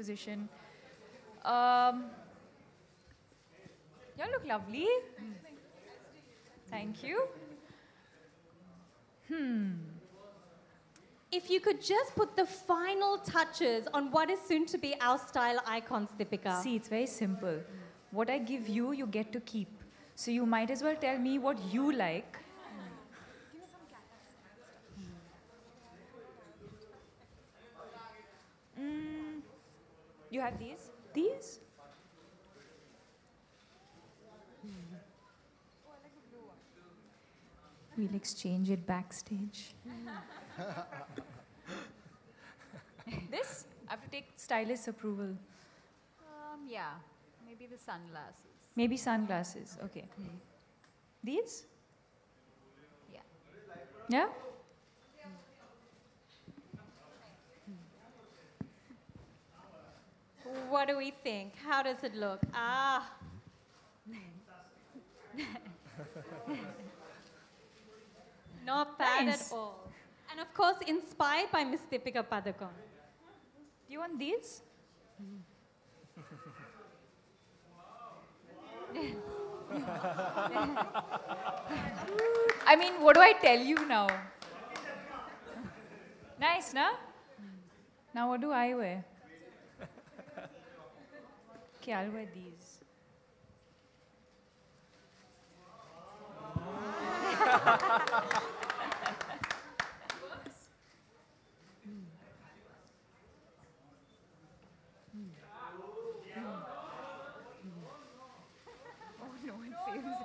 position. Um, you look lovely. Thank you. If you could just put the final touches on what is soon to be our style icons, Deepika. See, it's very simple. What I give you, you get to keep. So you might as well tell me what you like. You have these? These? We'll exchange it backstage. This? I have to take stylist approval. Yeah, maybe the sunglasses. Maybe sunglasses. Okay. These? Yeah. Yeah? What do we think? How does it look? Ah. Not bad Nice. at all. And of course, inspired by Miss Deepika Padukone. Do you want these? I mean, what do I tell you now? Nice, na? Now what do I wear? Okay, I'll wear these. Oh, no one seems.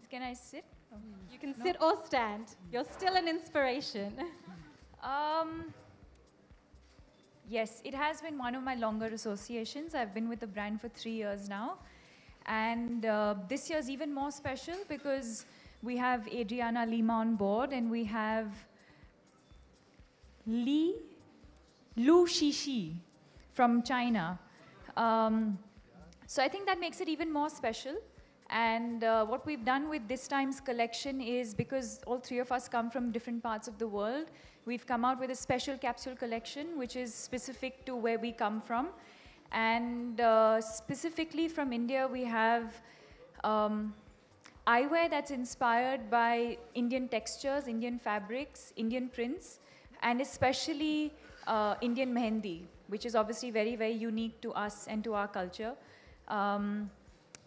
Can I sit? You can sit or stand. You're still an inspiration. Yes, it has been one of my longer associations. I've been with the brand for 3 years now. And this year's even more special because we have Adriana Lima on board and we have Lu Shishi from China. So I think that makes it even more special. And what we've done with this time's collection is, because all three of us come from different parts of the world, we've come out with a special capsule collection which is specific to where we come from. And specifically from India, we have eyewear that's inspired by Indian textures, Indian fabrics, Indian prints, and especially Indian mehendi, which is obviously very, very unique to us and to our culture.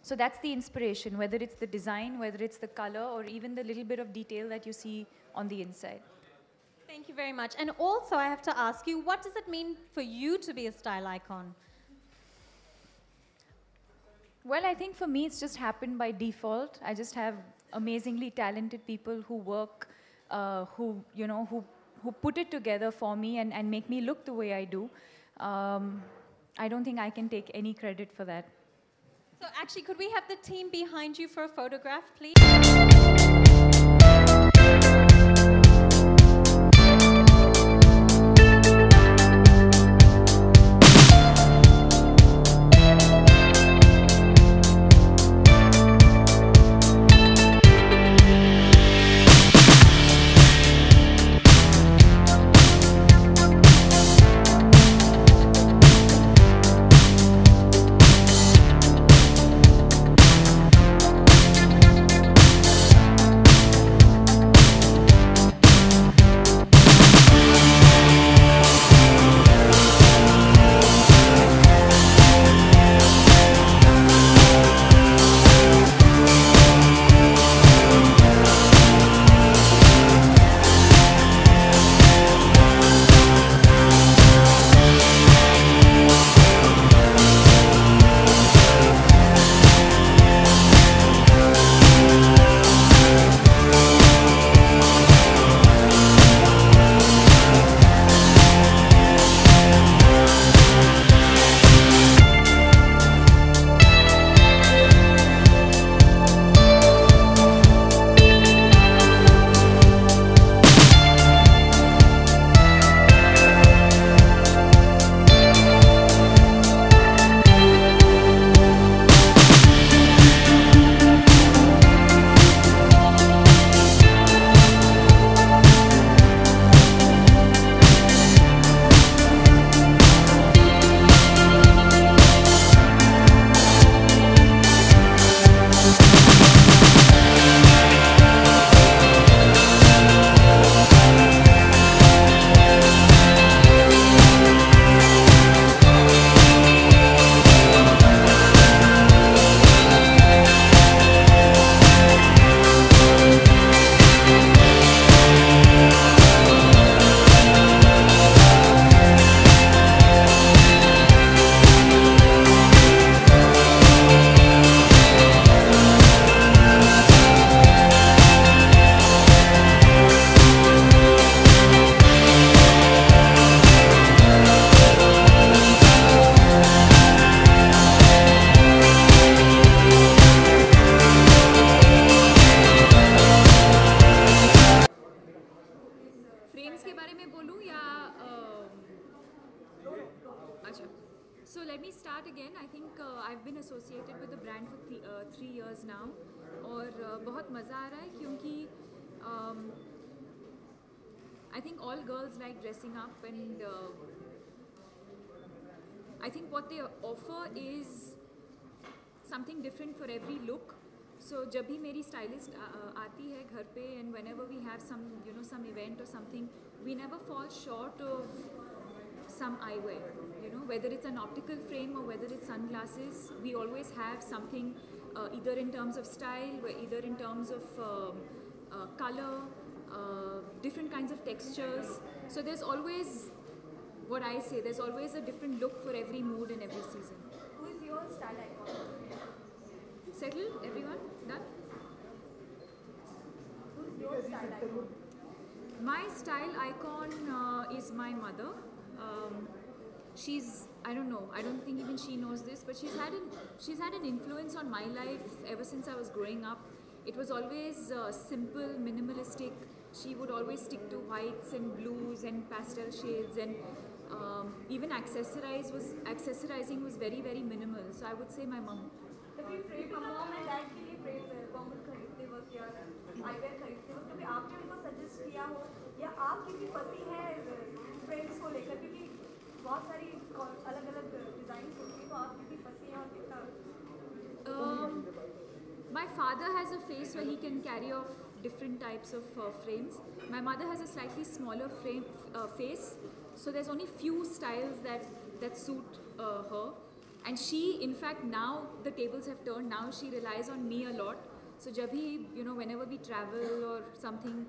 So that's the inspiration, whether it's the design, whether it's the color, or even the little bit of detail that you see on the inside. Thank you very much. And also, I have to ask you, what does it mean for you to be a style icon? Well, I think for me, it's just happened by default. I just have amazingly talented people who work, who who put it together for me and make me look the way I do. I don't think I can take any credit for that. So actually, could we have the team behind you for a photograph, please? Frames के बारे में बोलूँ या अच्छा so let me start again. I think I've been associated with the brand for 3 years now और बहुत मज़ा आ रहा है क्योंकि I think all girls like dressing up and I think what they offer is something different for every look. So जब भी मेरी stylist आती है घर पे and whenever we have some some event or something, we never fall short of some eyewear. Whether it's an optical frame or whether it's sunglasses, we always have something either in terms of style, or either in terms of color, different kinds of textures. So there's always, what I say, there's always a different look for every mood and every season. Who is your style icon? Settled? Everyone? Done? Who's your style icon? My style icon is my mother. She's, I don't know, I don't think even she knows this, but she's had an influence on my life ever since I was growing up. It was always simple, minimalistic. She would always stick to whites and blues and pastel shades, and even accessorizing was very, very minimal. So I would say my mom. कभी frame mom and dad के लिए frame बॉम्बल खरीदते वक्त या eyewear खरीदते वक्त कभी आपने उनको सजेस्ट किया हो या आप कितनी फंसी हैं फ्रेम्स को लेकर, क्योंकि बहुत सारी अलग अलग डिज़ाइन होती है, तो आप कितनी फंसी हैं और कितना? My father has a face where he can carry off different types of frames. My mother has a slightly smaller face, so there's only few styles that suit her. And she, in fact, now the tables have turned. Now she relies on me a lot. So jab bhi, whenever we travel or something,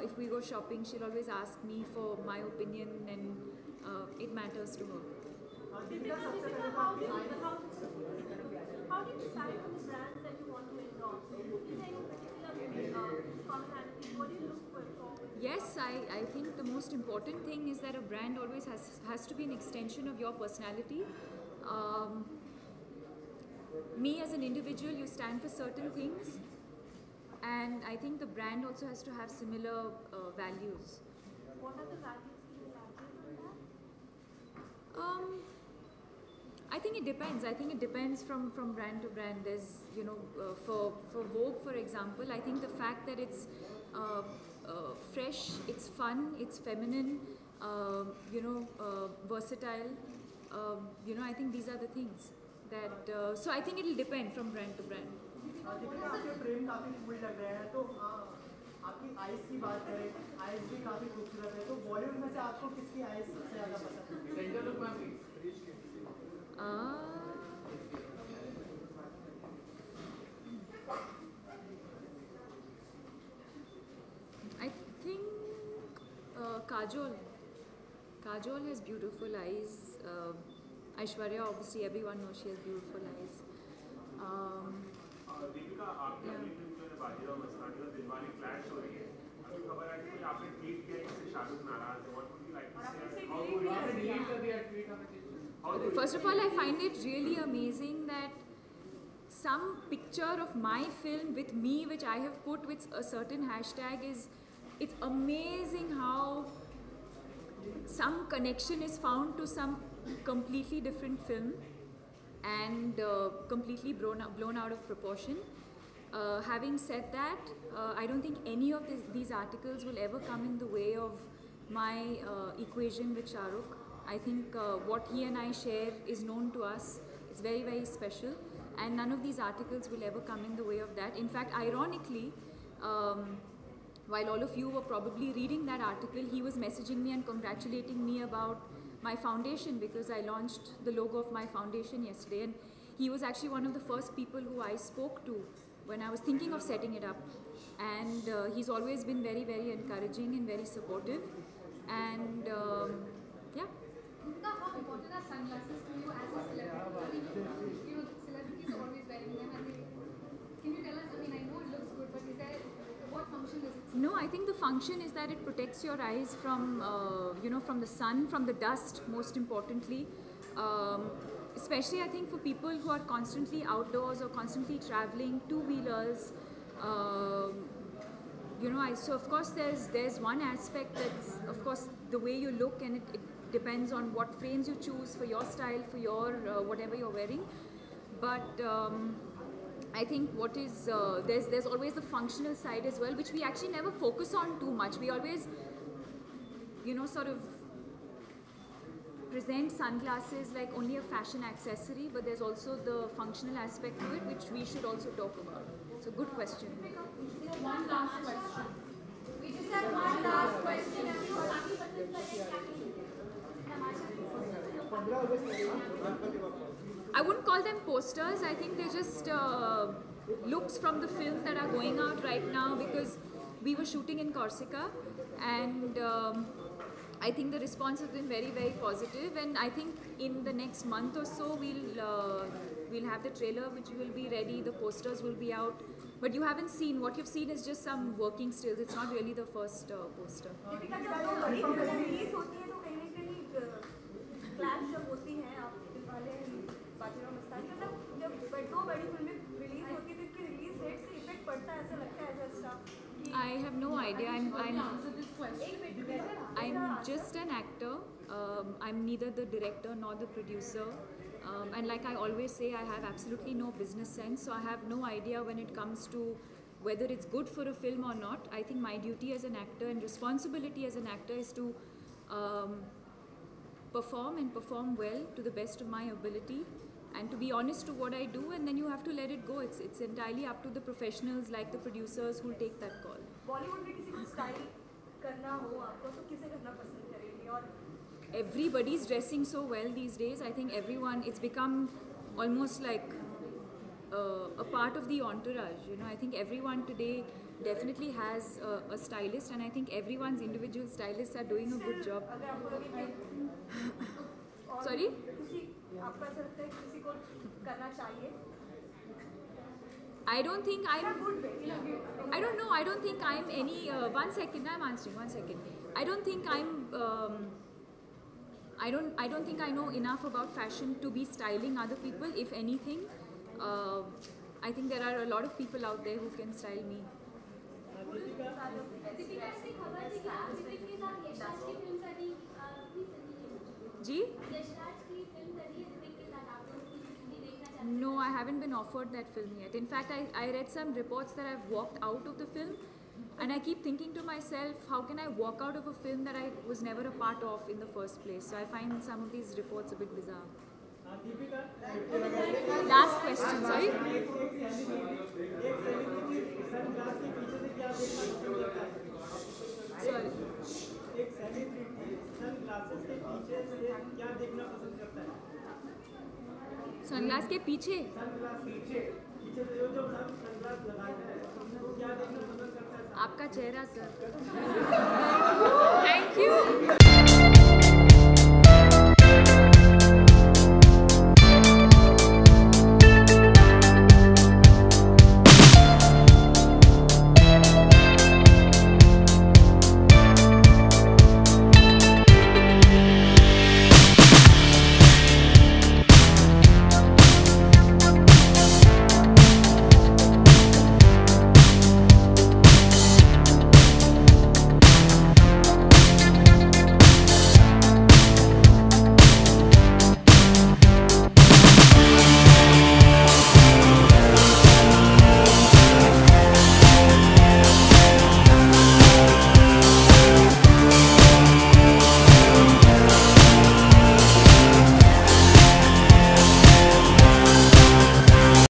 if we go shopping, she'll always ask me for my opinion, and it matters to her. How did you decide on the brands that you want to endorse? Is there any particular Yes, I think the most important thing is that a brand always has to be an extension of your personality. Um, Me as an individual, you stand for certain things, and I think the brand also has to have similar values. What are the values you elaborate on that? I think it depends. I think it depends from brand to brand. There's, for Vogue, for example, I think the fact that it's fresh, it's fun, it's feminine, versatile. I think these are the things that. So I think it'll depend from brand to brand. Deepika आपके frame काफ़ी cool लग रहे हैं तो आपकी eyes की बात करें आइज़ भी काफ़ी खूबसूरत है तो बॉलीवुड में से आपको किसकी आइज़ सबसे ज़्यादा पसंद है सेंटर लुक में I think Kajol. Kajol has beautiful eyes. Aishwarya, obviously, everyone knows she has beautiful eyes. Deepika आपके अगली फिल्म जो है बाजीराव मस्तानी और दिलवाले क्लैश हो रही है अभी खबर आई कि आपने ट्वीट किया इससे शाहरुख नाराज है what would you like to say First of all, I find it really amazing that some picture of my film with me, which I have put with a certain hashtag, it's amazing how some connection is found to some completely different film and completely blown out of proportion. Having said that, I don't think any of these articles will ever come in the way of my equation with Shahrukh. I think what he and I share is known to us. It's very, very special. And none of these articles will ever come in the way of that. In fact, ironically, while all of you were probably reading that article, he was messaging me and congratulating me about my foundation because I launched the logo of my foundation yesterday. And he was actually one of the first people who I spoke to when I was thinking of setting it up. And he's always been very, very encouraging and very supportive. And yeah. Deepika, how important are sunglasses to you as a celebrity? Celebrities are always wearing them. Can you tell us, I know it looks good, but what function does it serve? No, I think the function is that it protects your eyes from, from the sun, from the dust, most importantly. Especially, I think, for people who are constantly outdoors or constantly traveling, two-wheelers. So of course there's one aspect that's, of course, the way you look, and it depends on what frames you choose for your style, for your whatever you're wearing. But I think what is there's always the functional side as well, which we actually never focus on too much. We always, sort of present sunglasses like only a fashion accessory, but there's also the functional aspect to it, which we should also talk about. So good question. One last question. We just have one last question. I wouldn't call them posters. I think they're just looks from the film that are going out right now, because we were shooting in Corsica, and I think the response has been very, very positive. And I think in the next month or so we'll have the trailer, which will be ready. The posters will be out. But you haven't seen, what you've seen is just some working stills. It's not really the first poster. Deepika, जब दो बड़ी फिल्में release होती है तो कहीं ना कहीं क्लैश जब होती हैं आप दिलवाले बाजीराव मस्तानी, मतलब जब दो बड़ी फिल्में रिलीज होती है तो इनकी रिलीज डेट से इफेक्ट पड़ता है, ऐसा लगता है as a staff? I have no idea. I'm just an actor. I'm neither the director nor the producer. And like I always say, I have absolutely no business sense. So I have no idea when it comes to whether it's good for a film or not. I think my duty as an actor and responsibility as an actor is to perform and perform well to the best of my ability, and to be honest to what I do, and then you have to let it go. It's entirely up to the professionals like the producers who will take that call. Bollywood में किसी को style करना हो आपको तो किसे करना पसंद करेंगे? और Everybody's dressing so well these days. I think everyone, it's become almost like a part of the entourage. I think everyone today definitely has a stylist, and I think everyone's individual stylists are doing a good job. अगर आपको लगे कि और Sorry? किसी आपको ऐसा लगता है कि किसी को करना चाहिए? I don't think I'm. I don't know. I don't think I'm any. One second. I'm answering. 1 second. I don't think I'm. I don't think I know enough about fashion to be styling other people. If anything, I think there are a lot of people out there who can style me. जी? No, I haven't been offered that film yet. In fact, I read some reports that I've walked out of the film, and I keep thinking to myself, how can I walk out of a film that I was never a part of in the first place? So I find some of these reports a bit bizarre. Last question, sorry. Sorry. Sunglass के पीछे आपका चेहरा sir. Thank you.